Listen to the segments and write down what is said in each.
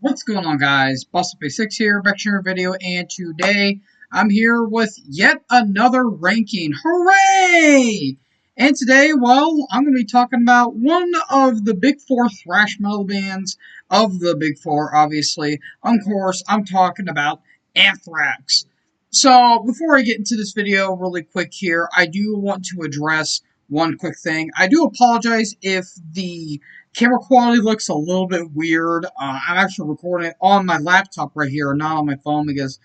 What's going on, guys? Bustle6 here, back to your video, and today I'm here with yet another ranking. Hooray! And today, well, I'm going to be talking about one of the big four thrash metal bands of the big four, obviously. Of course, I'm talking about Anthrax. So, before I get into this video really quick here, I do want to address one quick thing. I do apologize if the camera quality looks a little bit weird. I'm actually recording it on my laptop right here, not on my phone, because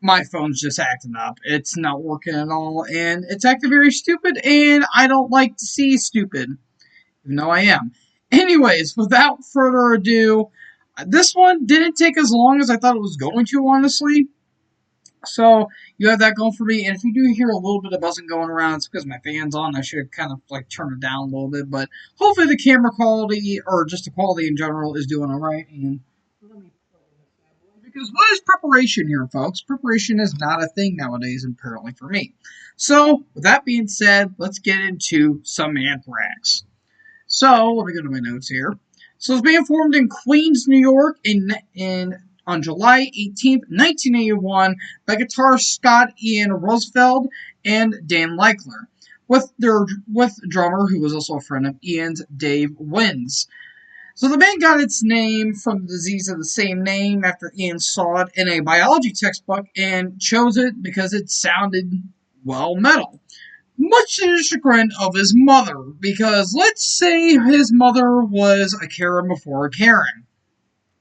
my phone's just acting up. It's not working at all, and it's acting very stupid, and I don't like to see stupid, even though I am. Anyways, without further ado, this one didn't take as long as I thought it was going to, honestly. So, you have that going for me, and if you do hear a little bit of buzzing going around, it's because my fan's on. I should kind of, turn it down a little bit, but hopefully the camera quality, or just the quality in general, is doing alright, and because what is preparation here, folks? Preparation is not a thing nowadays, apparently, for me. So, with that being said, let's get into some Anthrax. So, let me go to my notes here. So, it's being formed in Queens, New York on July 18th, 1981 by guitarist Scott Ian Roosevelt and Dan Leichler, with drummer, who was also a friend of Ian's, Dave Wins. So the band got its name from the disease of the same name after Ian saw it in a biology textbook and chose it because it sounded, well, metal. Much to the chagrin of his mother, because let's say his mother was a Karen before a Karen.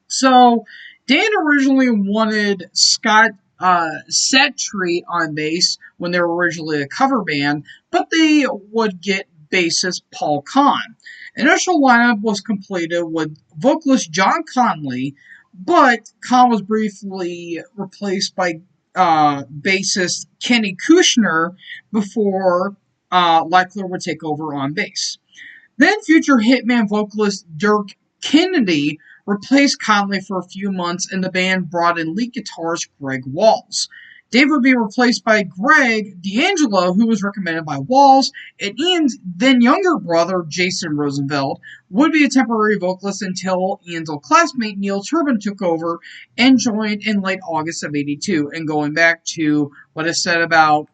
So, Dan originally wanted Scott Settree on bass when they were originally a cover band, but they would get bassist Paul Kahn. Initial lineup was completed with vocalist John Conley, but Kahn was briefly replaced by bassist Kenny Kushner before Leichler would take over on bass. Then future Hitman vocalist Dirk Kennedy replaced Conley for a few months, and the band brought in lead guitarist Greg Walls. Dave would be replaced by Greg D'Angelo, who was recommended by Walls, and Ian's then younger brother, Jason Rosenfeld, would be a temporary vocalist until Ian's old classmate, Neil Turbin, took over and joined in late August of '82. And going back to what I said about,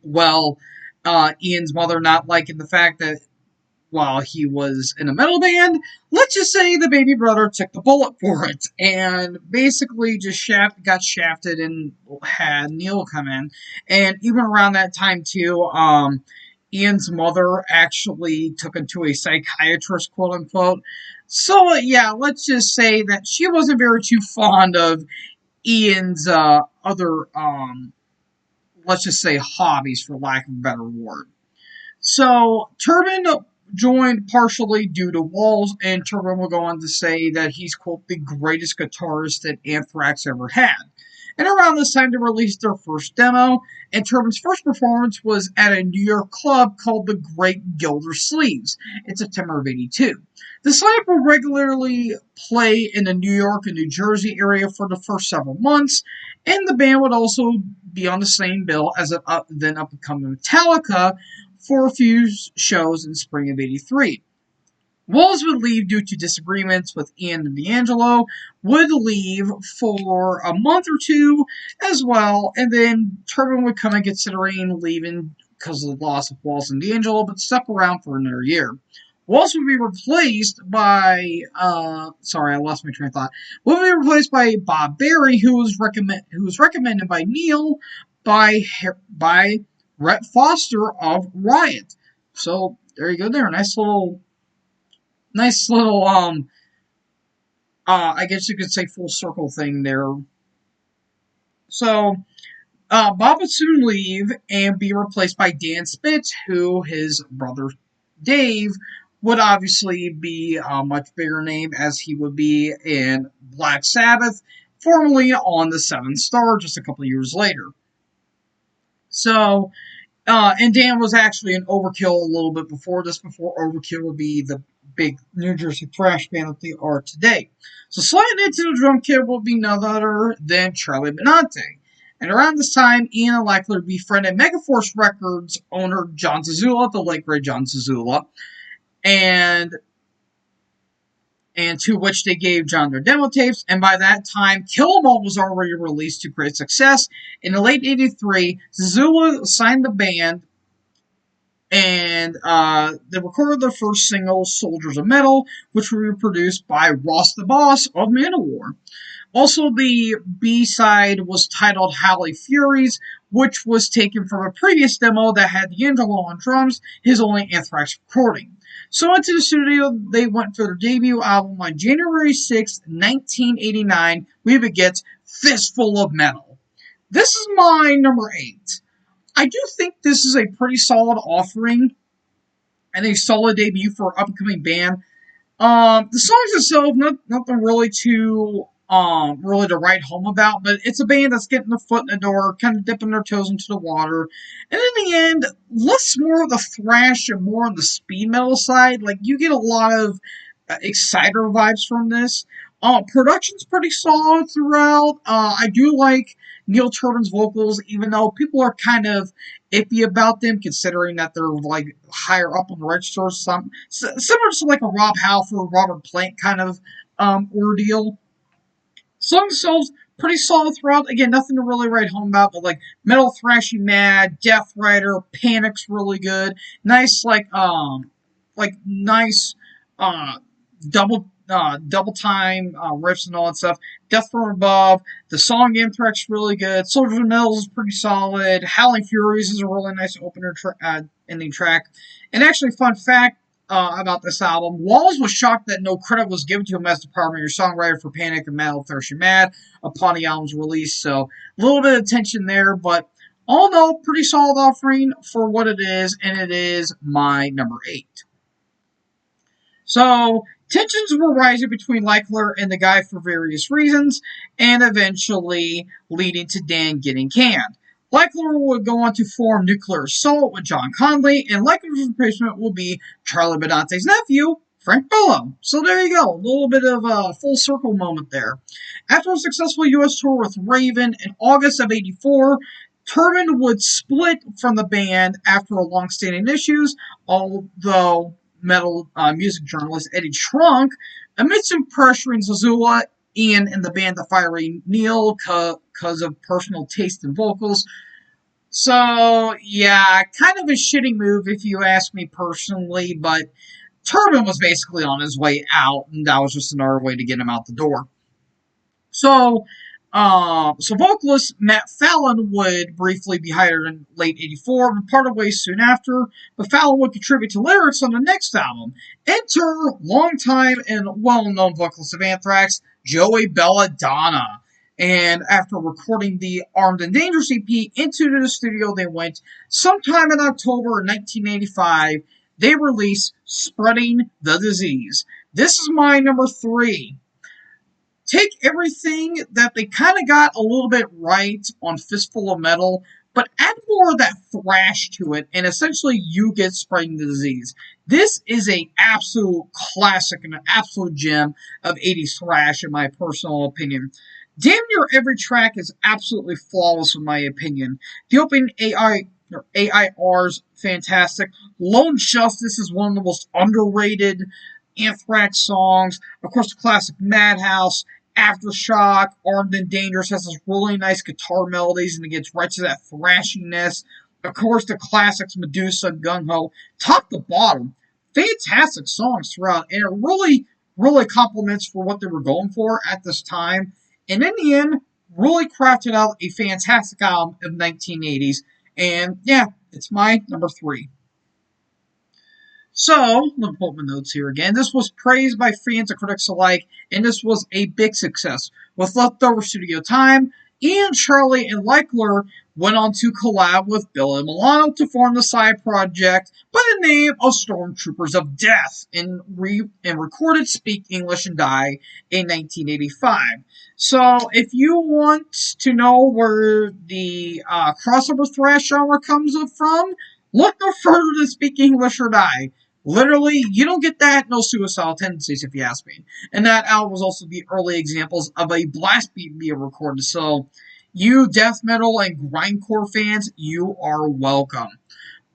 well, Ian's mother not liking the fact that while he was in a metal band, let's just say the baby brother took the bullet for it and basically just got shafted and had Neil come in. And even around that time too, Ian's mother actually took him to a psychiatrist, quote unquote. So yeah, let's just say that she wasn't very too fond of Ian's other let's just say hobbies, for lack of a better word. So Turbin joined partially due to Walls, and Turbin will go on to say that he's, quote, the greatest guitarist that Anthrax ever had. And around this time, they released their first demo, and Turbin's first performance was at a New York club called the Great Gildersleeves in September of '82. The lineup would regularly play in the New York and New Jersey area for the first several months, and the band would also be on the same bill as then up-and-coming Metallica for a few shows in spring of '83. Walls would leave due to disagreements with Ian and D'Angelo, would leave for a month or two as well, and then Turbin would come in considering leaving because of the loss of Walls and D'Angelo, but stuck around for another year. Walls would be replaced by, sorry, I lost my train of thought. Would be replaced by Bob Berry, who was recommended by Neil by Rhett Foster of Riot. So there you go there. Nice little I guess you could say full circle thing there. So Bob would soon leave and be replaced by Dan Spitz, who his brother Dave would obviously be a much bigger name, as he would be in Black Sabbath, formerly on the Seventh Star just a couple of years later. So, and Dan was actually in Overkill a little bit before Overkill would be the big New Jersey thrash band that they are today. So sliding into the drum kit will be none other than Charlie Benante. And around this time, Ian and Leichler befriended Megaforce Records owner John Zazula, the late great John Zazula, and and to which they gave John their demo tapes, and by that time, Kill 'Em All was already released to great success. In the late 83, Zazula signed the band, and they recorded their first single, Soldiers of Metal, which were produced by Ross the Boss of Manowar. Also, the B-side was titled Howling Furies, which was taken from a previous demo that had D'Angelo on drums, his only Anthrax recording. So into the studio, they went for their debut album on January 6, 1989. We would get Fistful of Metal. This is my number 8. I do think this is a pretty solid offering and a solid debut for an upcoming band. The songs itself, nothing really really to write home about, but it's a band that's getting their foot in the door, kind of dipping their toes into the water, and in the end, less more of the thrash and more on the speed metal side. Like, you get a lot of Exciter vibes from this. Production's pretty solid throughout. I do like Neil Turbin's vocals, even though people are kind of iffy about them, considering that they're like higher up on the register or something. Similar to like a Rob Halford, Robert Plant kind of ordeal. Songs themselves pretty solid throughout. Again, nothing to really write home about, but like Metal Thrashy Mad, Death Rider, Panic's really good. Nice nice double time riffs and all that stuff. Death from Above, the song Anthrax is really good. Soldiers of Metal is pretty solid. Howling Furies is a really nice ending track. And actually, fun fact about this album, Walls was shocked that no credit was given to him as the primary songwriter for Panic and Metal Thirsty Mad upon the album's release. So a little bit of tension there, but all in all, pretty solid offering for what it is, and it is my number 8. So, tensions were rising between Leichler and the guy for various reasons, and eventually leading to Dan getting canned. Leichler would go on to form Nuclear Assault with John Conley, and Leichler's replacement will be Charlie Bedante's nephew, Frank Bello. So there you go, a little bit of a full circle moment there. After a successful U.S. tour with Raven in August of '84, Turbin would split from the band after long-standing issues, although metal music journalist Eddie Trunk admits him pressuring Zazula, Ian, and the band to fire Neil because of personal taste in vocals. So, yeah, kind of a shitty move if you ask me personally, but Turbin was basically on his way out, and that was just another way to get him out the door. So vocalist Matt Fallon would briefly be hired in late '84, but parted ways soon after. But Fallon would contribute to lyrics on the next album. Enter longtime and well-known vocalist of Anthrax, Joey Belladonna. And after recording the Armed and Dangerous EP, into the studio they went. Sometime in October 1985, they released Spreading the Disease. This is my number 3. Take everything that they kind of got a little bit right on Fistful of Metal, but add more of that thrash to it, and essentially you get Spreading the Disease. This is an absolute classic and an absolute gem of 80s thrash, in my personal opinion. Damn near every track is absolutely flawless, in my opinion. The opening AIR's fantastic. Lone Justice is one of the most underrated Anthrax songs. Of course, the classic Madhouse, Aftershock, Armed and Dangerous has this really nice guitar melodies, and it gets right to that thrashiness. Of course, the classics Medusa, Gung Ho, top to bottom, fantastic songs throughout, and it really compliments for what they were going for at this time. And in the end, really crafted out a fantastic album of 1980s. And yeah, it's my number 3. So, let me pull up my notes here again. This was praised by fans and critics alike, and this was a big success. With leftover studio time, Ian, Charlie, and Leichler went on to collab with Bill and Milano to form the side project by the name of Stormtroopers of Death, and recorded Speak English and Die in 1985. So, if you want to know where the crossover thrash genre comes from, look no further than Speak English or Die. Literally, you don't get that, no Suicidal Tendencies, if you ask me. And that album was also the early examples of a blast beat being recorded. So, you death metal and grindcore fans, you are welcome.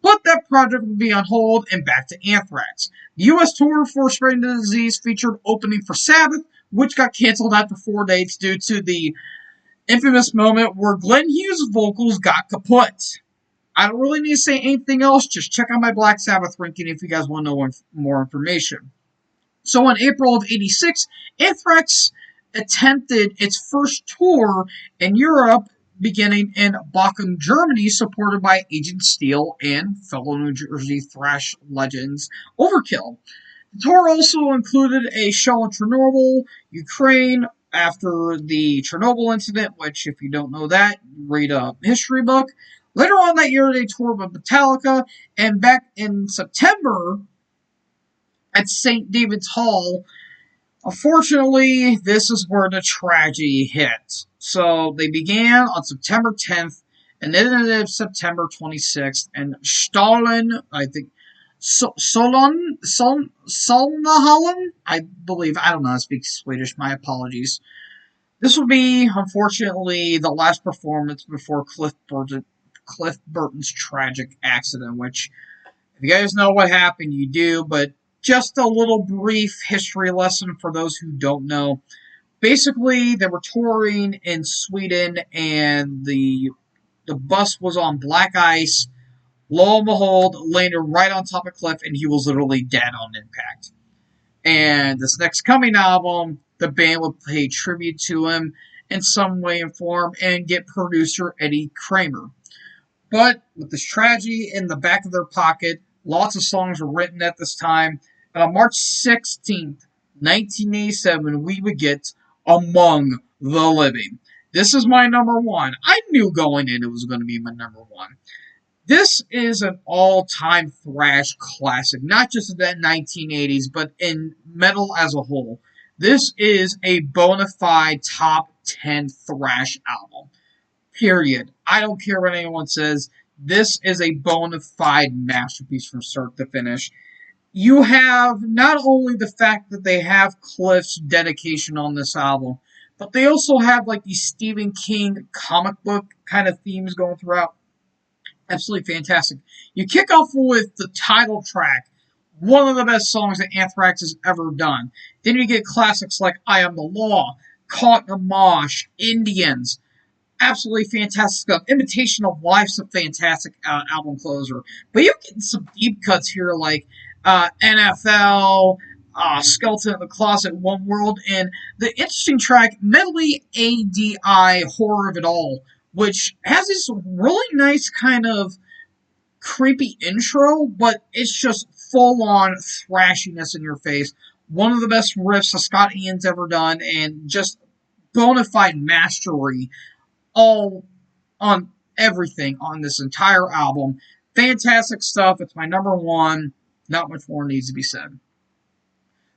but that project would be on hold and back to Anthrax. The U.S. tour for spreading the disease featured opening for Sabbath, which got canceled after 4 dates due to the infamous moment where Glenn Hughes' vocals got kaput. I don't really need to say anything else. Just check out my Black Sabbath ranking if you guys want to know more information. So in April of '86, Anthrax attempted its first tour in Europe, beginning in Bochum, Germany, supported by Agent Steel and fellow New Jersey thrash legends Overkill. The tour also included a show in Chernobyl, Ukraine, after the Chernobyl incident, which, if you don't know that, read a history book. Later on that year, they toured with Metallica, and back in September at St. David's Hall, unfortunately, this is where the tragedy hit. So they began on September 10th and ended September 26th, and Stalin, I think, Solnahallen, I believe. I don't know how to speak Swedish. My apologies. This will be, unfortunately, the last performance before Cliff Burton's tragic accident, which, if you guys know what happened, you do, but just a little brief history lesson for those who don't know. Basically, they were touring in Sweden, and the bus was on black ice. Lo and behold, landed right on top of a cliff, and he was literally dead on impact. And this next coming album, the band would pay tribute to him in some way and form and get producer Eddie Kramer. But with this tragedy in the back of their pocket, lots of songs were written at this time. And on March 16th, 1987, we would get Among the Living. This is my number one. I knew going in it was going to be my number one. This is an all-time thrash classic, not just in the 1980s, but in metal as a whole. This is a bona fide top 10 thrash album. Period. I don't care what anyone says. This is a bona fide masterpiece from start to finish. You have not only the fact that they have Cliff's dedication on this album, but they also have like these Stephen King comic book kind of themes going throughout. Absolutely fantastic. You kick off with the title track, one of the best songs that Anthrax has ever done. Then you get classics like I Am the Law, Caught in a Mosh, Indians. Absolutely fantastic stuff. Imitation of Life's a fantastic album closer. But you get some deep cuts here like NFL, Skeleton in the Closet, One World, and the interesting track, Medley ADI, Horror of It All, which has this really nice kind of creepy intro, but it's just full-on thrashiness in your face. One of the best riffs that Scott Ian's ever done, and just bona fide mastery all on everything on this entire album. Fantastic stuff. It's my number one. Not much more needs to be said.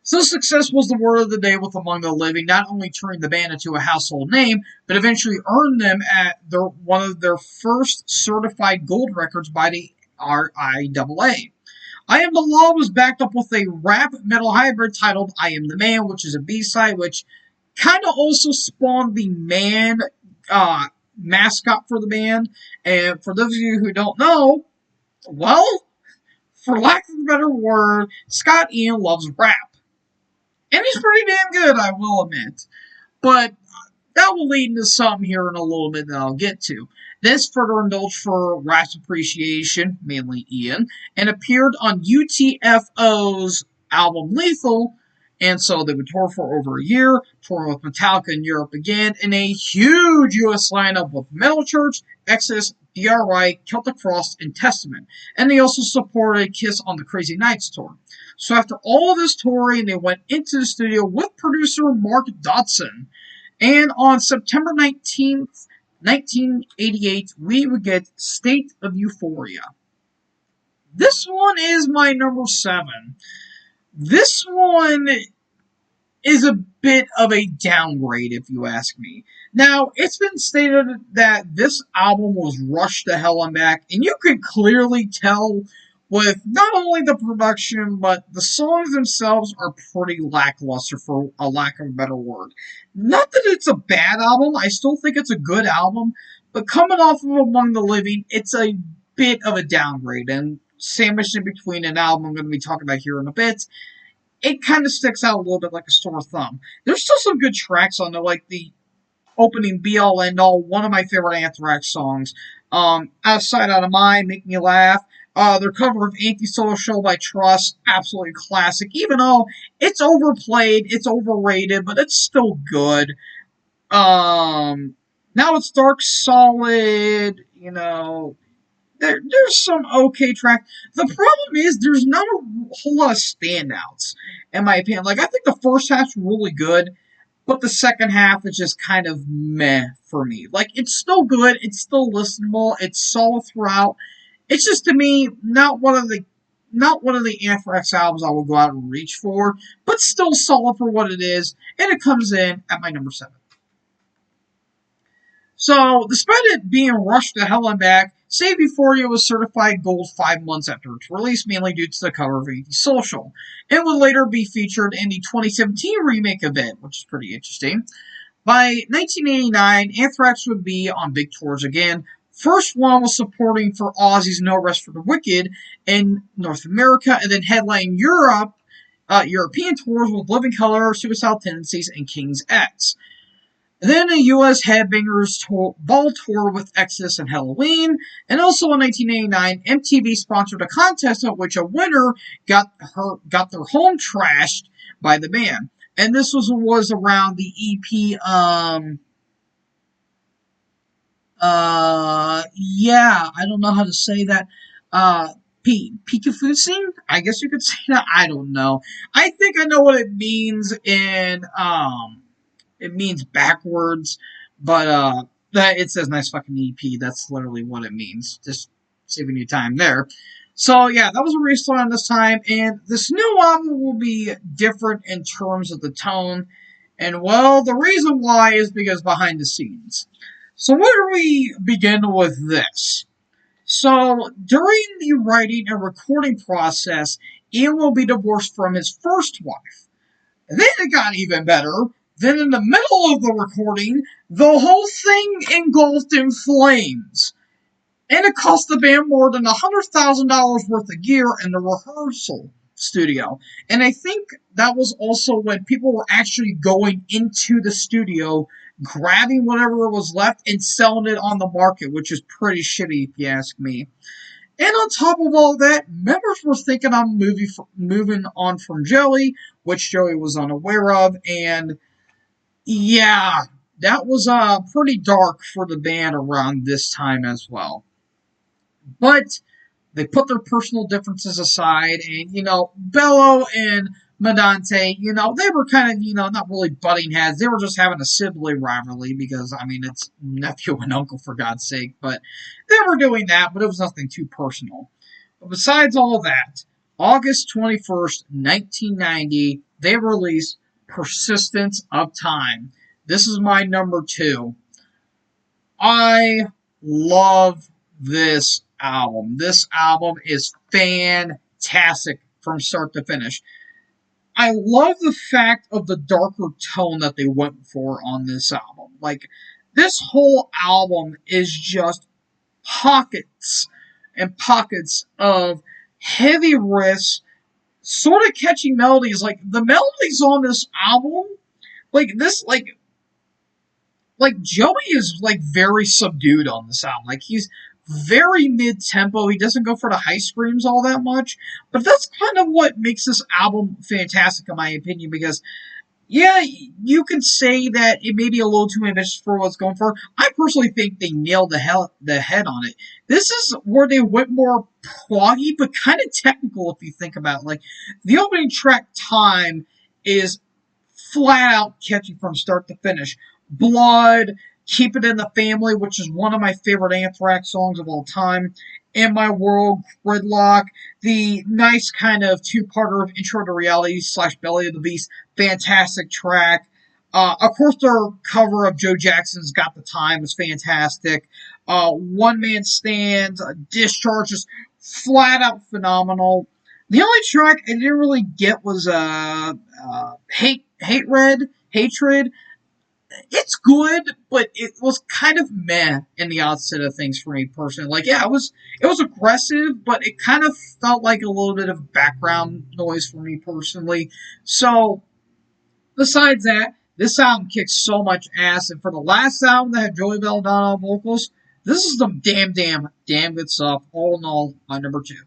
So success was the word of the day with Among the Living, not only turning the band into a household name, but eventually earned them at one of their first certified gold records by the RIAA. I Am the Law was backed up with a rap metal hybrid titled I Am the Man, which is a B-side, which kind of also spawned the Man mascot for the band. And for those of you who don't know, well, for lack of a better word, Scott Ian loves rap. And he's pretty damn good, I will admit. But that will lead into something here in a little bit that I'll get to. This further indulged for Rap's appreciation, mainly Ian, and appeared on UTFO's album Lethal. And so they would tour for over a year, touring with Metallica in Europe again, in a huge US lineup with Metal Church, Exodus, DRI, Celtic Frost, and Testament. And they also supported Kiss on the Crazy Nights tour. So after all of this touring, they went into the studio with producer Mark Dodson. And on September 19th, 1988, we would get State of Euphoria. This one is my number 7. This one is a bit of a downgrade, if you ask me. Now, it's been stated that this album was rushed to hell and back, and you could clearly tell with not only the production, but the songs themselves are pretty lackluster, for a lack of a better word. Not that it's a bad album, I still think it's a good album, but coming off of Among the Living, it's a bit of a downgrade, and sandwiched in between an album I'm going to be talking about here in a bit, it kind of sticks out a little bit like a sore thumb. There's still some good tracks on there, like the opening Be All End All, one of my favorite Anthrax songs. Outside Out of Mind, Make Me Laugh. Their cover of Antisocial by Trust, absolutely classic. Even though it's overplayed, it's overrated, but it's still good. Now It's Dark, solid. There's some okay tracks. The problem is there's not a whole lot of standouts, in my opinion. Like, I think the first half's really good, but the second half is just kind of meh for me. Like, it's still good, it's still listenable, it's solid throughout. It's just, to me, not one of the Anthrax albums I will go out and reach for, but still solid for what it is, and it comes in at my number 7. So, despite it being rushed to hell and back, Save Euphoria was certified gold 5 months after its release, mainly due to the cover of Antisocial. It would later be featured in the 2017 remake of it, which is pretty interesting. By 1989, Anthrax would be on big tours again. First one was supporting for Ozzy's No Rest for the Wicked in North America, and then headlining European tours with Living Colour, Suicidal Tendencies, and King's X. Then a U.S. Headbangers Ball Tour with Exodus and Halloween, and also in 1989, MTV sponsored a contest at which a winner got their home trashed by the band. And this was around the EP, I don't know how to say that, Pikafusin? I guess you could say that, I don't know. I think I know what it means it means backwards, but it says nice fucking EP. That's literally what it means. Just saving you time there. So yeah, that was a release on this time, and this new album will be different in terms of the tone. And well, the reason why is because behind the scenes. So where do we begin with this? So during the writing and recording process, Ian will be divorced from his first wife. Then it got even better. Then in the middle of the recording, the whole thing engulfed in flames. And it cost the band more than $100,000 worth of gear in the rehearsal studio. And I think that was also when people were actually going into the studio, grabbing whatever was left and selling it on the market, which is pretty shitty if you ask me. And on top of all that, members were thinking on moving on from Joey, which Joey was unaware of, and yeah, that was pretty dark for the band around this time as well. But they put their personal differences aside, and, Bello and Medante, they were kind of, not really butting heads. They were just having a sibling rivalry because, it's nephew and uncle, for God's sake. But they were doing that, but it was nothing too personal. But besides all that, August 21st, 1990, they released Persistence of Time. This is my number 2. I love this album. This album is fantastic from start to finish. I love the fact of the darker tone that they went for on this album. Like, this whole album is just pockets and pockets of heavy riffs, sort of catchy melodies. Like, the melodies on this album, Joey is, very subdued on this album. Like, he's very mid-tempo. He doesn't go for the high screams all that much. But that's kind of what makes this album fantastic, in my opinion, because, yeah, you could say that it may be a little too ambitious for what's going for. I personally think they nailed the head on it. This is where they went more proggy, but kind of technical if you think about it. Like, the opening track, Time, is flat out catchy from start to finish. Blood, Keep It in the Family, which is one of my favorite Anthrax songs of all time. In My World, Gridlock, the nice kind of two-parter of Intro to Reality / Belly of the Beast, fantastic track. Of course, their cover of Joe Jackson's Got the Time is fantastic. One Man Stand, Discharge is flat out phenomenal. The only track I didn't really get was Hatred. it's good, but it was kind of meh in the outset of things for me personally. Like, yeah, it was aggressive, but it kind of felt like a little bit of background noise for me personally. So, besides that, this album kicks so much ass, and for the last album that had Joey Belladonna on vocals, this is some damn good stuff. All in all, my number two.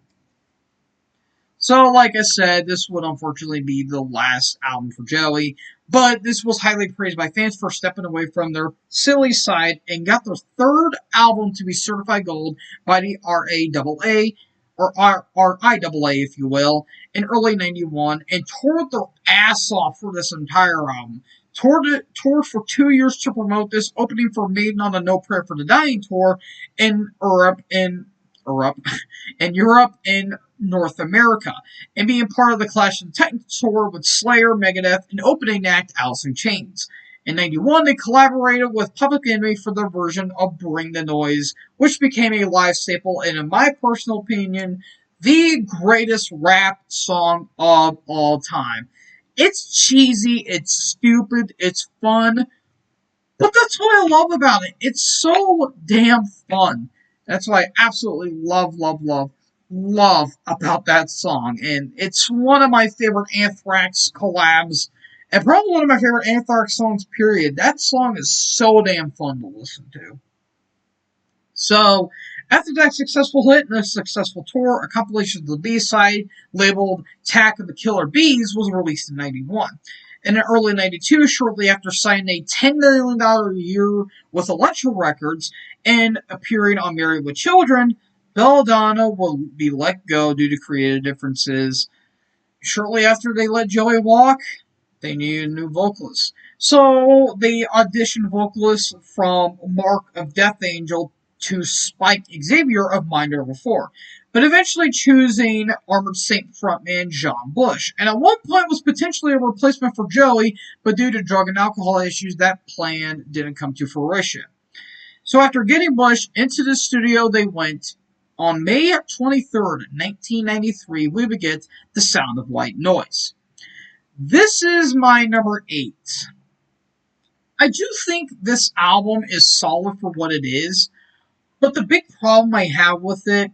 So, like I said, this would unfortunately be the last album for Joey, but this was highly praised by fans for stepping away from their silly side and got their third album to be certified gold by the RAAA, or RIAA, if you will, in early '91, and toured their ass off for this entire album. Toured for 2 years to promote this, opening for Maiden on the No Prayer for the Dying tour in Europe, in Europe and North America, and being part of the Clash of the Titans tour with Slayer, Megadeth, and opening act Alice in Chains. In '91, they collaborated with Public Enemy for their version of Bring the Noise, which became a live staple and, in my personal opinion, the greatest rap song of all time. It's cheesy, it's stupid, it's fun, but that's what I love about it. It's so damn fun. That's what I absolutely love about that song. And it's one of my favorite Anthrax collabs. And probably one of my favorite Anthrax songs, period. That song is so damn fun to listen to. So, after that successful hit and a successful tour, a compilation of the B-side labeled Attack of the Killer Bees was released in '91. And in early '92, shortly after signing a $10 million a year with Elektra Records and appearing on Married with Children, Belladonna will be let go due to creative differences. Shortly after they let Joey walk, they needed a new vocalist. So they auditioned vocalists from Mark of Death Angel to Spike Xavier of Mind Over 4, but eventually choosing Armored Saint frontman John Bush. And at one point was potentially a replacement for Joey, but due to drug and alcohol issues, that plan didn't come to fruition. So after getting Bush into the studio, they went. On May 23rd, 1993, we would get The Sound of White Noise. This is my number 8. I do think this album is solid for what it is, but the big problem I have with it,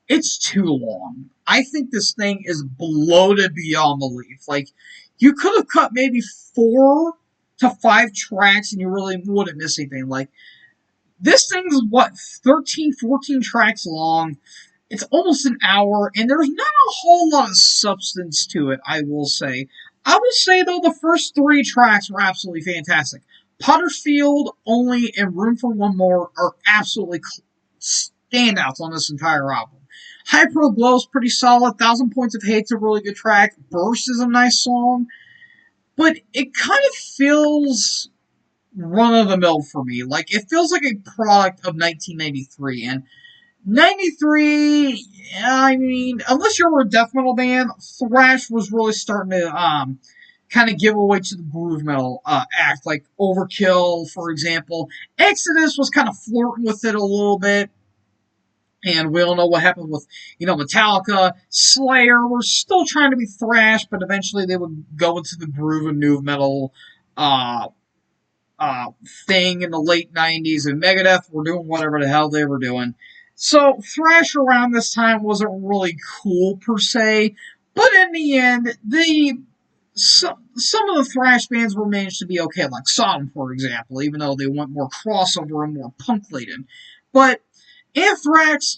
it's too long. I think this thing is bloated beyond belief. Like, you could have cut maybe 4 to 5 tracks and you really wouldn't miss anything. Like, this thing's, 13, 14 tracks long. It's almost an hour, and there's not a whole lot of substance to it, I will say. I will say, though, the first 3 tracks were absolutely fantastic. Potter's Field, Only, and Room for One More are absolutely standouts on this entire album. Hyper Glow is pretty solid. 1,000 Points of Hate's a really good track. Burst is a nice song. But it kind of feels run-of-the-mill for me. Like, it feels like a product of 1993. And 93, I mean, unless you're a death metal band, thrash was really starting to kind of give away to the groove metal act, like Overkill, for example. Exodus was kind of flirting with it a little bit, and we all know what happened with, Metallica. Slayer were still trying to be thrash, but eventually they would go into the groove and new metal thing in the late 90s, and Megadeth were doing whatever the hell they were doing. So, thrash around this time wasn't really cool, per se, but in the end, some of the thrash bands were managed to be okay, like Sodom, for example, even though they went more crossover and more punk-laden. But Anthrax,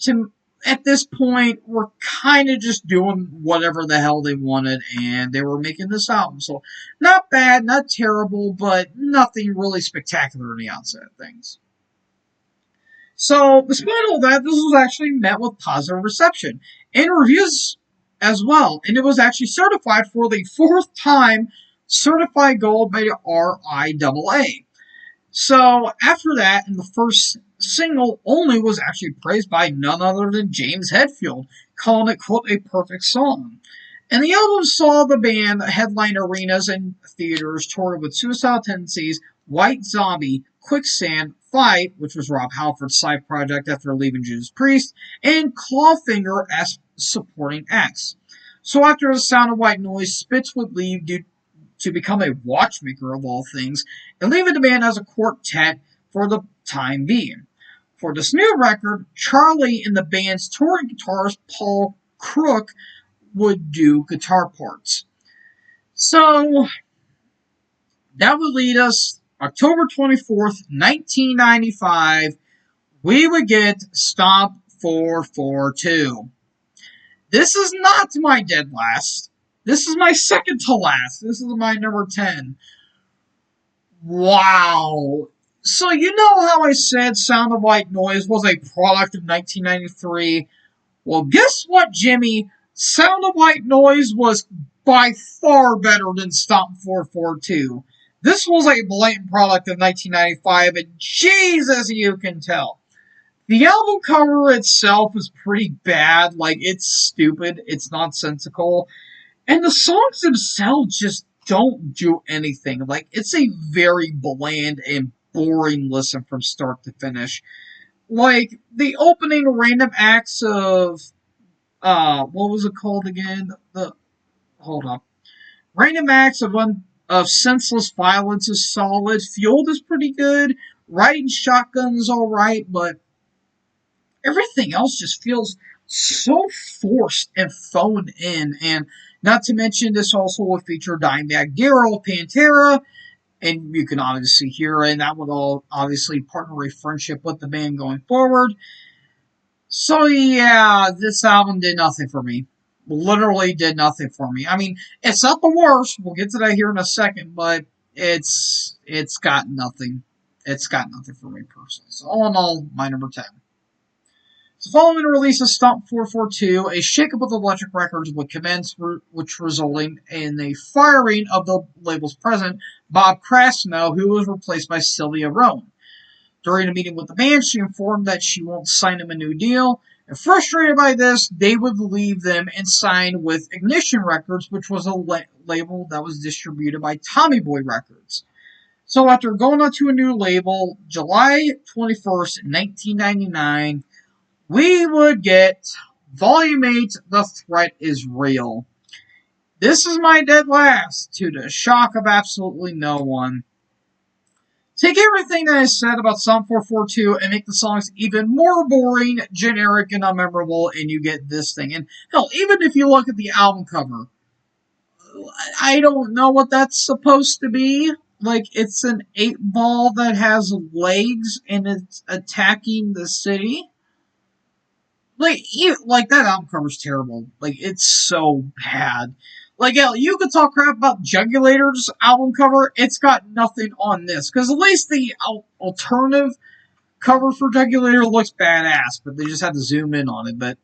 at this point, were kind of just doing whatever the hell they wanted, and they were making this album. So, not bad, not terrible, but nothing really spectacular in the outset of things. So, despite all that, this was actually met with positive reception and reviews as well. And it was actually certified for the 4th time, certified gold by the RIAA. So, after that, in the first single, Only was actually praised by none other than James Hetfield, calling it, quote, a perfect song. And the album saw the band headline arenas and theaters, touring with Suicidal Tendencies, White Zombie, Quicksand, Fight, which was Rob Halford's side project after leaving Judas Priest, and Clawfinger as supporting acts. So after The Sound of White Noise, Spitz would leave due to become a watchmaker of all things, and leaving the band as a quartet for the time being. For this new record, Charlie and the band's touring guitarist Paul Crook would do guitar parts. So that would lead us October 24th, 1995. We would get Stomp 442. This is not my dead last. This is my second to last. This is my number 10. Wow. So you know how I said Sound of White Noise was a product of 1993? Well, guess what, Jimmy? Sound of White Noise was by far better than Stomp 442. This was a blatant product of 1995, and Jesus, you can tell. The album cover itself is pretty bad. Like, it's stupid. It's nonsensical. And the songs themselves just don't do anything. Like, it's a very bland and boring listen from start to finish. Like, the opening random acts of, what was it called again? Hold on. Random acts of senseless violence is solid. Fueled is pretty good. Riding Shotgun is alright, but everything else just feels so forced and phoned in. And not to mention, this also will feature Dimebag Darrell, Pantera, and you can obviously hear it. And that would all obviously partner a friendship with the band going forward. So yeah, this album did nothing for me. Literally did nothing for me. I mean, it's not the worst. We'll get to that here in a second, but it's got nothing. It's got nothing for me personally. So all in all, my number 10. So following the release of Stomp 442, a shakeup with Electric Records would commence, which resulting in the firing of the label's president, Bob Krasnow, who was replaced by Sylvia Rowan. During a meeting with the band, she informed that she won't sign him a new deal, and frustrated by this, they would leave them and sign with Ignition Records, which was a label that was distributed by Tommy Boy Records. So after going on to a new label, July 21st, 1999, we would get Volume 8, The Threat Is Real. This is my dead last, to the shock of absolutely no one. Take everything that I said about Stomp 442 and make the songs even more boring, generic, and unmemorable, and you get this thing. And hell, even if you look at the album cover, I don't know what that's supposed to be. Like, it's an 8-ball that has legs and it's attacking the city. Like that album cover's terrible. Like, it's so bad. Like, hell, you could talk crap about Jugulator's album cover. It's got nothing on this. Because at least the alternative cover for Jugulator looks badass. But they just had to zoom in on it. But,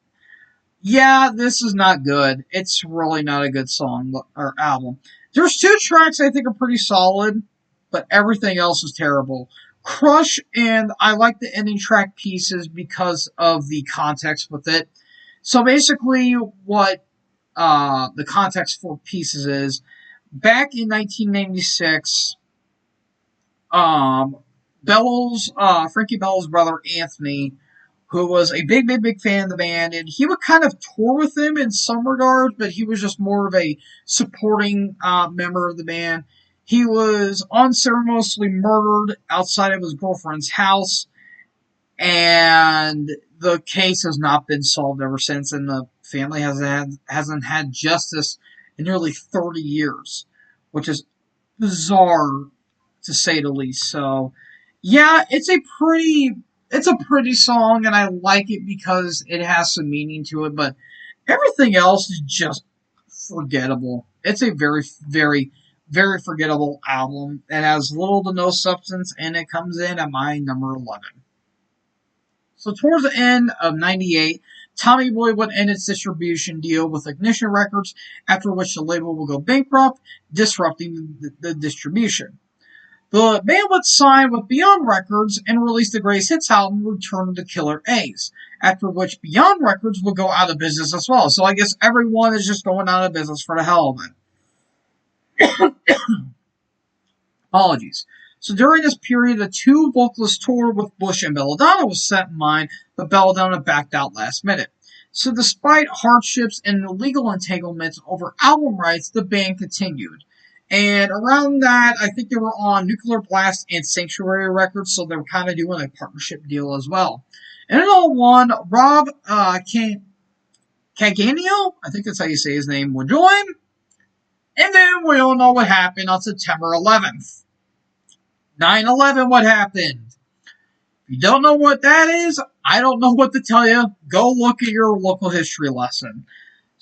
yeah, this is not good. It's really not a good song or album. There's 2 tracks I think are pretty solid. But everything else is terrible. Crush, and I like the ending track pieces because of the context with it. So basically what the context for pieces is, back in 1996, Frankie Bellows' brother Anthony, who was a big fan of the band, and he would kind of tour with them in some regards, but he was just more of a supporting member of the band. He was unceremoniously murdered outside of his girlfriend's house, and the case has not been solved ever since, and the family hasn't had justice in nearly 30 years, which is bizarre to say the least. So, yeah, it's a pretty song, and I like it because it has some meaning to it, but everything else is just forgettable. It's a very forgettable album. It has little to no substance, and it comes in at my number 11. So towards the end of 98, Tommy Boy would end its distribution deal with Ignition Records, after which the label would go bankrupt, disrupting the distribution. The band would sign with Beyond Records and release the Greatest Hits album, Return to Killer A's, after which Beyond Records would go out of business as well. So I guess everyone is just going out of business for the hell of it. Apologies. So during this period, a 2-vocalist tour with Bush and Belladonna was set in mind, but Belladonna backed out last minute. So despite hardships and legal entanglements over album rights, the band continued. And around that, I think they were on Nuclear Blast and Sanctuary Records, so they were kind of doing a partnership deal as well. And in '01, Rob Caganio, I think that's how you say his name, would join. And then we all know what happened on September 11th. 9/11, what happened? If you don't know what that is, I don't know what to tell you. Go look at your local history lesson.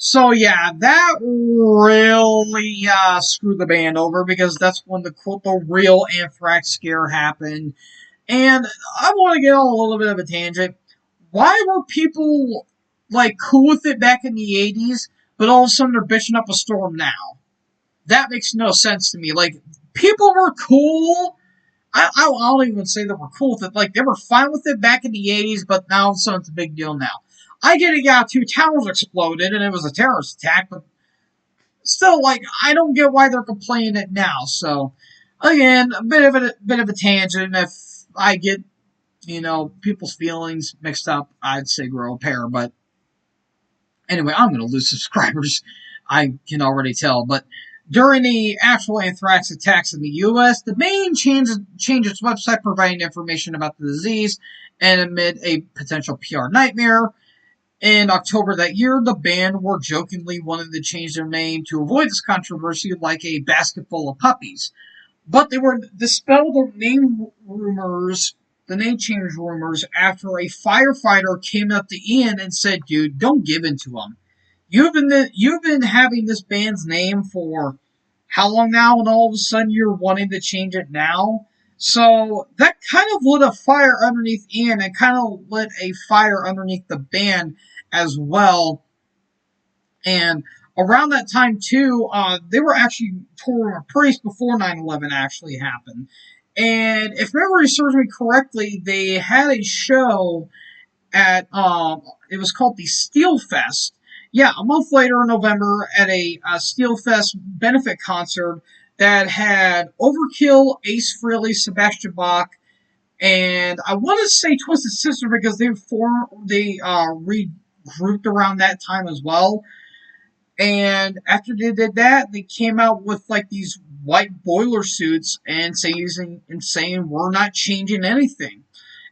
So yeah, that really screwed the band over because that's when the real Anthrax scare happened. And I want to get on a little bit of a tangent. Why were people like cool with it back in the '80s, but all of a sudden they're bitching up a storm now? That makes no sense to me. Like people were cool. I don't even say they were cool with it. Like they were fine with it back in the '80s, but now all of a sudden it's a big deal now. I get it. Yeah, 2 towers exploded and it was a terrorist attack, but still, like I don't get why they're complaining it now. So again, a bit of a tangent. If I get people's feelings mixed up, I'd say grow a pair. But anyway, I'm going to lose subscribers. I can already tell. But during the actual anthrax attacks in the U.S., the Maine changed its website providing information about the disease and amid a potential PR nightmare. In October that year, the band were jokingly wanting to change their name to avoid this controversy like a basket full of puppies. But they were dispelled the name change rumors after a firefighter came up to Ian and said, "Dude, don't give in to them. You've been having this band's name for how long now, and all of a sudden you're wanting to change it now." So that kind of lit a fire underneath Ian and kind of lit a fire underneath the band as well. And around that time too, they were actually touring a Priest before 9/11 actually happened. And if memory serves me correctly, they had a show at it was called the Steel Fest. Yeah, a month later in November at a Steel Fest benefit concert that had Overkill, Ace Frehley, Sebastian Bach, and I want to say Twisted Sister because they regrouped around that time as well. And after they did that, they came out with like these white boiler suits and saying we're not changing anything.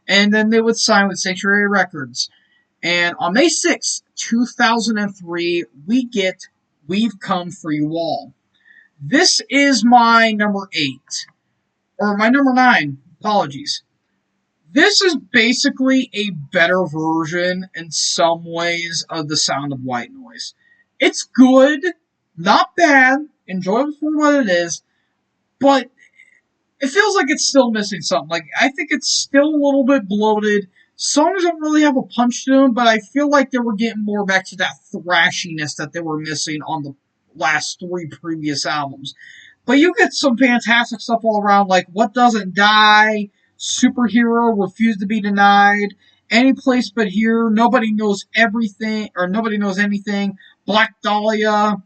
And then they would sign with Sanctuary Records. And on May 6th, 2003, we get We've Come For You All. This is my number 8. Or my number 9. Apologies. This is basically a better version in some ways of the sound of white noise. It's good, not bad, enjoyable for what it is, but it feels like it's still missing something. Like, I think it's still a little bit bloated. Songs don't really have a punch to them, but I feel like they were getting more back to that thrashiness that they were missing on the last 3 previous albums. But you get some fantastic stuff all around, like What Doesn't Die, Superhero, Refuse to Be Denied, Any Place But Here, Nobody Knows Everything, or Nobody Knows Anything, Black Dahlia,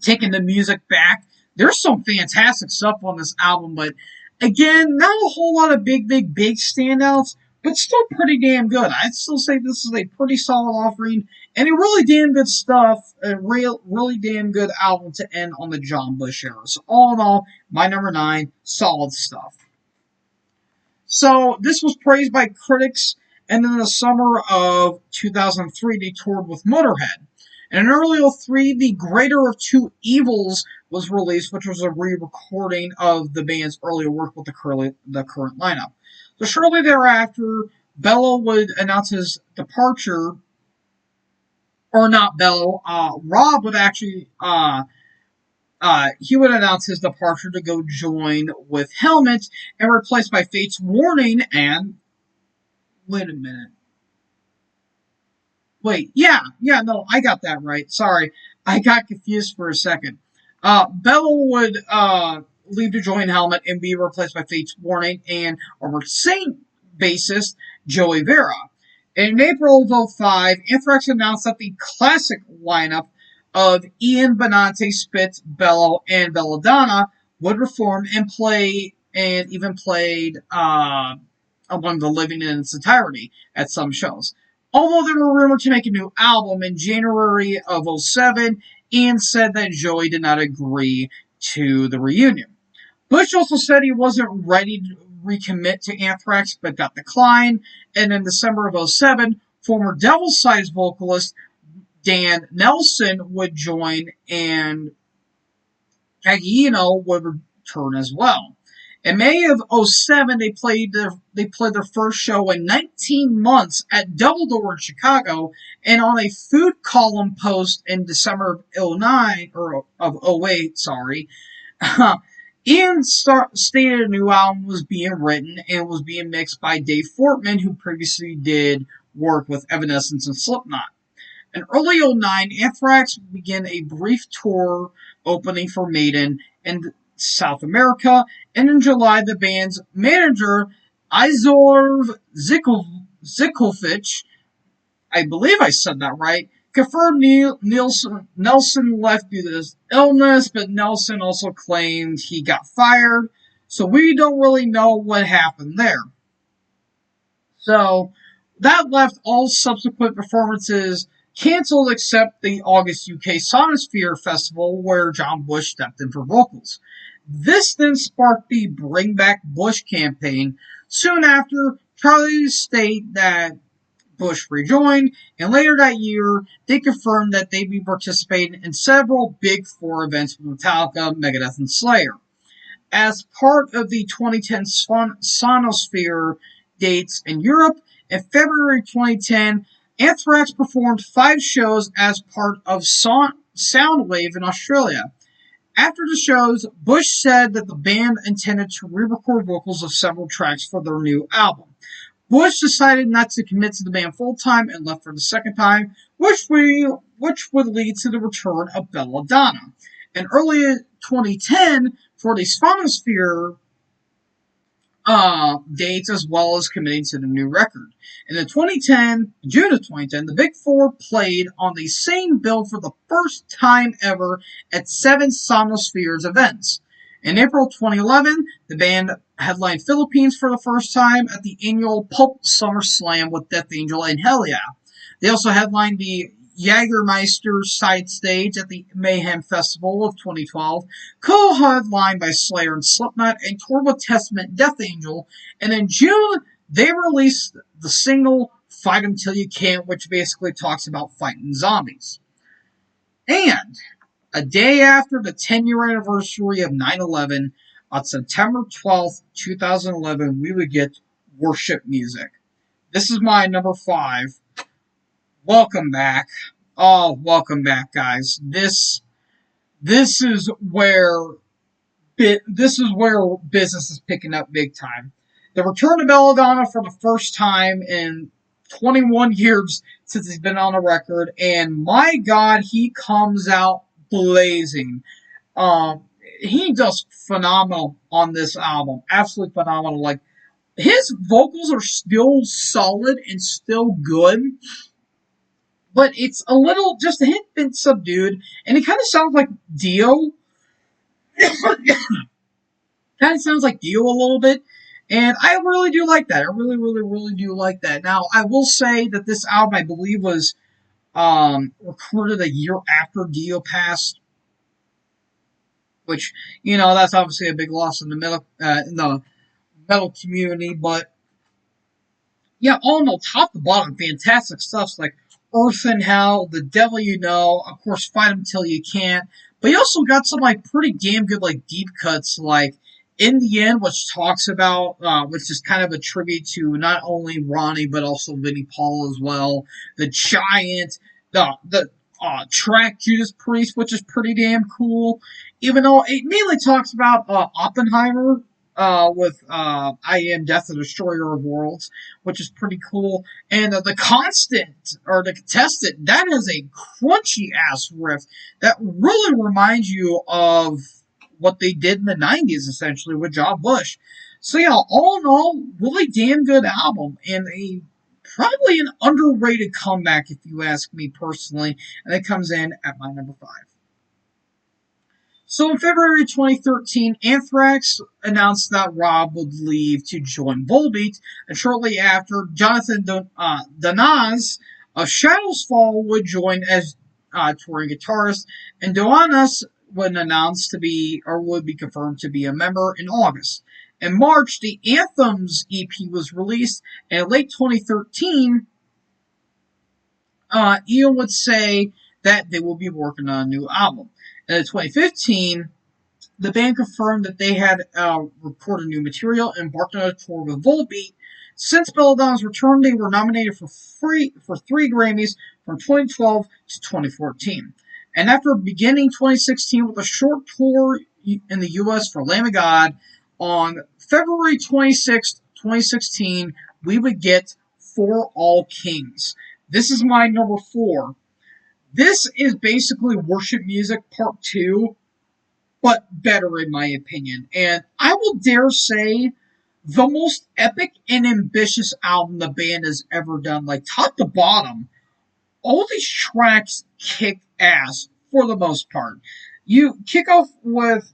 Taking the Music Back. There's some fantastic stuff on this album, but again, not a whole lot of big standouts, but still pretty damn good. I'd still say this is a pretty solid offering and a really damn good stuff, really damn good album to end on the John Bush era. So all in all, my number 9, solid stuff. So this was praised by critics, and in the summer of 2003, they toured with Motorhead. And in early '03, The Greater of Two Evils was released, which was a re-recording of the band's earlier work with the current lineup. So shortly thereafter, Bello would announce his departure, or not Bello, Rob would actually, he would announce his departure to go join with Helmet and replaced by Fate's Warning and, wait a minute. Wait, no, I got that right. Sorry, I got confused for a second. Bello would leave to join Helmet and be replaced by Fate's Warning and Armored Saint bassist Joey Vera. In April of '05, Anthrax announced that the classic lineup of Ian, Benante, Spitz, Bello, and Belladonna would reform and even played Among the Living in its entirety at some shows. Although they were rumored to make a new album in January of '07, Ian said that Joey did not agree to the reunion. Bush also said he wasn't ready to recommit to Anthrax, but got declined. And in December of '07, former Devil's Size vocalist Dan Nelson would join, and Aguino would return as well. In May of '07, they played their first show in 19 months at Double Door in Chicago, and on a food column post in December of '09 or of '08, sorry, Ian stated a new album was being written and was being mixed by Dave Fortman, who previously did work with Evanescence and Slipknot. In early '09, Anthrax began a brief tour opening for Maiden in South America, and in July, the band's manager, Izor Zikovic, I believe I said that right, confirmed Nelson left due to his illness, but Nelson also claimed he got fired, so we don't really know what happened there. So that left all subsequent performances canceled except the August UK Sonosphere Festival, where John Bush stepped in for vocals. This then sparked the Bring Back Bush campaign. Soon after, Charlie stated that Bush rejoined, and later that year, they confirmed that they'd be participating in several Big Four events with Metallica, Megadeth, and Slayer. As part of the 2010 Sonosphere dates in Europe, in February 2010, Anthrax performed 5 shows as part of Soundwave in Australia. After the shows, Bush said that the band intended to re-record vocals of several tracks for their new album. Bush decided not to commit to the band full-time and left for the second time, which would lead to the return of Belladonna. In early 2010, for the Sphonosphere dates, as well as committing to the new record. In June of 2010, the Big Four played on the same bill for the first time ever at 7 Sonospheres events. In April 2011, the band headlined Philippines for the first time at the annual Pulp Summer Slam with Death Angel and Hell Yeah. They also headlined the Jägermeister side stage at the Mayhem Festival of 2012, co-headlined by Slayer and Slipknot, and toured with Testament Death Angel. And in June, they released the single Fight 'Em Till You Can't, which basically talks about fighting zombies. And a day after the 10-year anniversary of 9/11, on September 12th, 2011, we would get Worship Music. This is my number 5. Welcome back. Oh, welcome back, guys. This is where business is picking up big time. The return of Belladonna for the first time in 21 years since he's been on the record, and my God, he comes out blazing. He does phenomenal on this album. Absolutely phenomenal. Like, his vocals are still solid and still good, but it's a little, just a hint bit subdued, and it kind of sounds like Dio. Kind of sounds like Dio a little bit, and I really do like that. I really, really, really do like that. Now, I will say that this album, I believe, was recorded a year after Dio passed, which, that's obviously a big loss in the metal community, but yeah, all in all, top to bottom, fantastic stuff like Earth and Hell, The Devil You Know, of course, Fight 'Em Till You Can't. But you also got some pretty damn good deep cuts like In the End, which talks about, which is kind of a tribute to not only Ronnie but also Vinnie Paul as well. The Giant, the track Judas Priest, which is pretty damn cool. Even though it mainly talks about Oppenheimer. With I Am Death, the Destroyer of Worlds, which is pretty cool. And the Constant, or the Contestant, that is a crunchy ass riff that really reminds you of what they did in the 90s, essentially, with John Bush. So yeah, all in all, really damn good album, and probably an underrated comeback, if you ask me personally, and it comes in at my number 5. So in February 2013, Anthrax announced that Rob would leave to join Volbeat, and shortly after, Jonathan Danaz of Shadows Fall would join as touring guitarist, and Doanas when announced to be or would be confirmed to be a member in August. In March, the Anthems EP was released, and in late 2013, Ian would say that they will be working on a new album. And in 2015, the band confirmed that they had recorded new material and embarked on a tour with Volbeat. Since Belladonna's return, they were nominated for three Grammys from 2012 to 2014. And after beginning 2016 with a short tour in the U.S. for Lamb of God, on February 26th, 2016, we would get For All Kings. This is my number 4. This is basically worship music part 2, but better in my opinion. And I will dare say the most epic and ambitious album the band has ever done. Like, top to bottom, all these tracks kick ass for the most part. You kick off with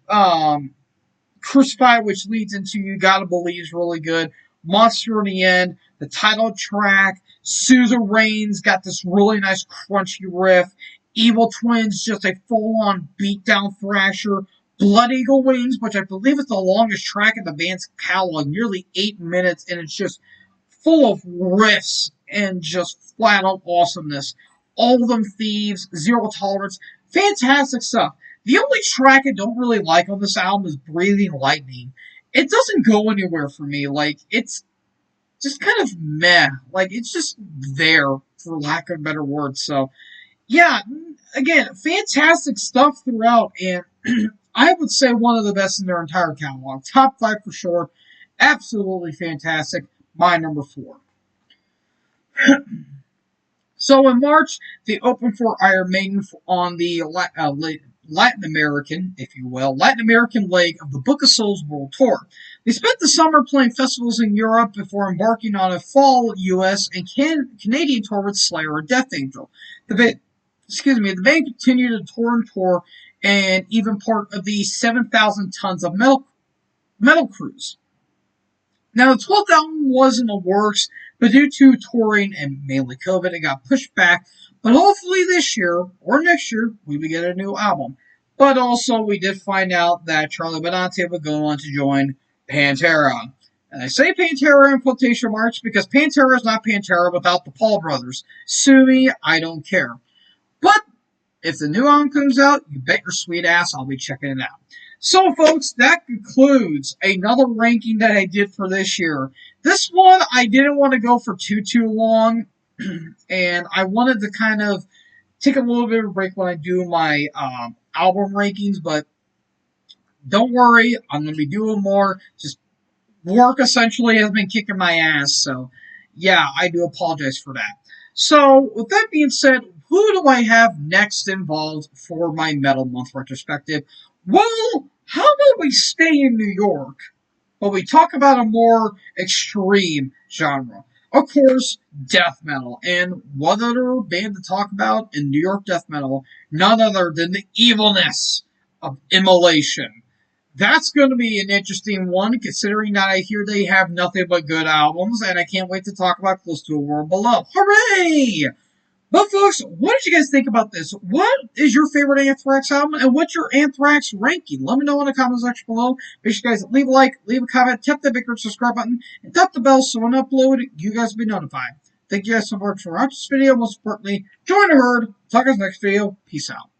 Crucify, which leads into You Gotta Believe is really good. Monster in the End, the title track, Susan Reigns got this really nice crunchy riff. Evil Twins, just a full-on beatdown thrasher. Blood Eagle Wings, which I believe is the longest track in the band's catalog, nearly 8 minutes, and it's just full of riffs and just flat-out awesomeness. All of Them Thieves, Zero Tolerance, fantastic stuff. The only track I don't really like on this album is Breathing Lightning. It doesn't go anywhere for me. Like, it's just kind of meh. Like, it's just there, for lack of a better word. So, yeah, again, fantastic stuff throughout, and I would say one of the best in their entire catalog. Top 5 for sure. Absolutely fantastic. My number 4. So in March, they opened for Iron Maiden on the Latin American, if you will, Latin American leg of the Book of Souls World Tour. They spent the summer playing festivals in Europe before embarking on a fall U.S. and Canadian tour with Slayer and Death Angel. The band continued to tour and tour, and even part of the 7,000 tons of metal cruise. Now, the 12th album was in the works, but due to touring and mainly COVID, it got pushed back. But hopefully this year, or next year, we will get a new album. But also, we did find out that Charlie Benante would go on to join Pantera. And I say Pantera in quotation marks because Pantera is not Pantera without the Paul brothers. Sue me, I don't care. But if the new album comes out, you bet your sweet ass I'll be checking it out. So, folks, that concludes another ranking that I did for this year. This one, I didn't want to go for too long, and I wanted to kind of take a little bit of a break when I do my album rankings, but don't worry, I'm going to be doing more. Just work, essentially, has been kicking my ass, so, yeah, I do apologize for that. So, with that being said, who do I have next involved for my Metal Month retrospective? Well, how about we stay in New York, but we talk about a more extreme genre? Of course, death metal. And what other band to talk about in New York death metal? None other than the evilness of Immolation. That's going to be an interesting one, considering that I hear they have nothing but good albums, and I can't wait to talk about Close to a World Below. Hooray! But folks, what did you guys think about this? What is your favorite Anthrax album, and what's your Anthrax ranking? Let me know in the comment section below. Make sure you guys leave a like, leave a comment, tap the big red subscribe button, and tap the bell so when I upload, you guys will be notified. Thank you guys so much for watching this video. Most importantly, join the herd. Talk to you guys next video. Peace out.